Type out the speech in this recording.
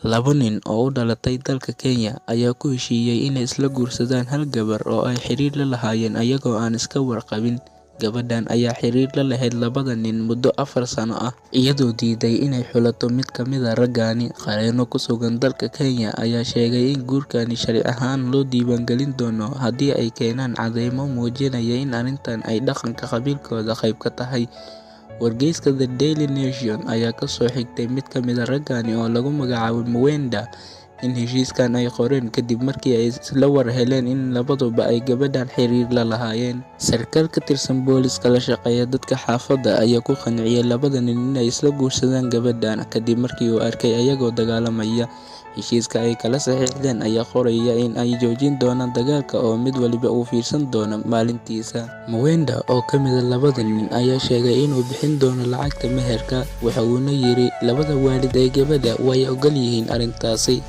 Laba nin oo u dhalatay dalka Kenya ayaa ku heshiiyay inay isla guursadaan hal gabar oo ay xiriir la lahaayeen ayagoo aan iska warqabin. Gabadhan ayaa xiriir la lahayd labada nin muddo 4 sano ah, iyadoo diiday inay xulato mid ka mid ah raggaani. Qareenno ku sugan dalka Kenya ayaa sheegay in guurkani sharci ahaan loo diiwaangelin doono haddii ay keenaan caddeymo muujinaya in arrintan ay dhaqanka qabiilkooda qayb ka tahay. Wargeyska The Daily Nation ayaa ka soo xigtay mid ka mid ah raggaani oo lagu magacaabo Mwenda in heshiiskan ay qoreen kadib markii ay isla war heleen in labaduba ay gabadhan xiriir la lahaayeen. Sarkaal ka tirsan booliska la shaqeeya dadka xaafadda ayaa ku qanciyay labada nin inay isla guursadaan gabadhan kadib markii uu arkay ayagoo dagaalamaya. Heshiiska ay kala saxiixdeen ayaa qoraya in ay joojin doonaan dagaalka oo mid waliba uu fiirsan doono maalintiisa. Mwenda oo ka mid ah labada nin ayaa sheegay inuu bixin doono lacagta meherka, waxa uuna yiri labada waalid ee gabadha way ogol yihiin arrintaasi.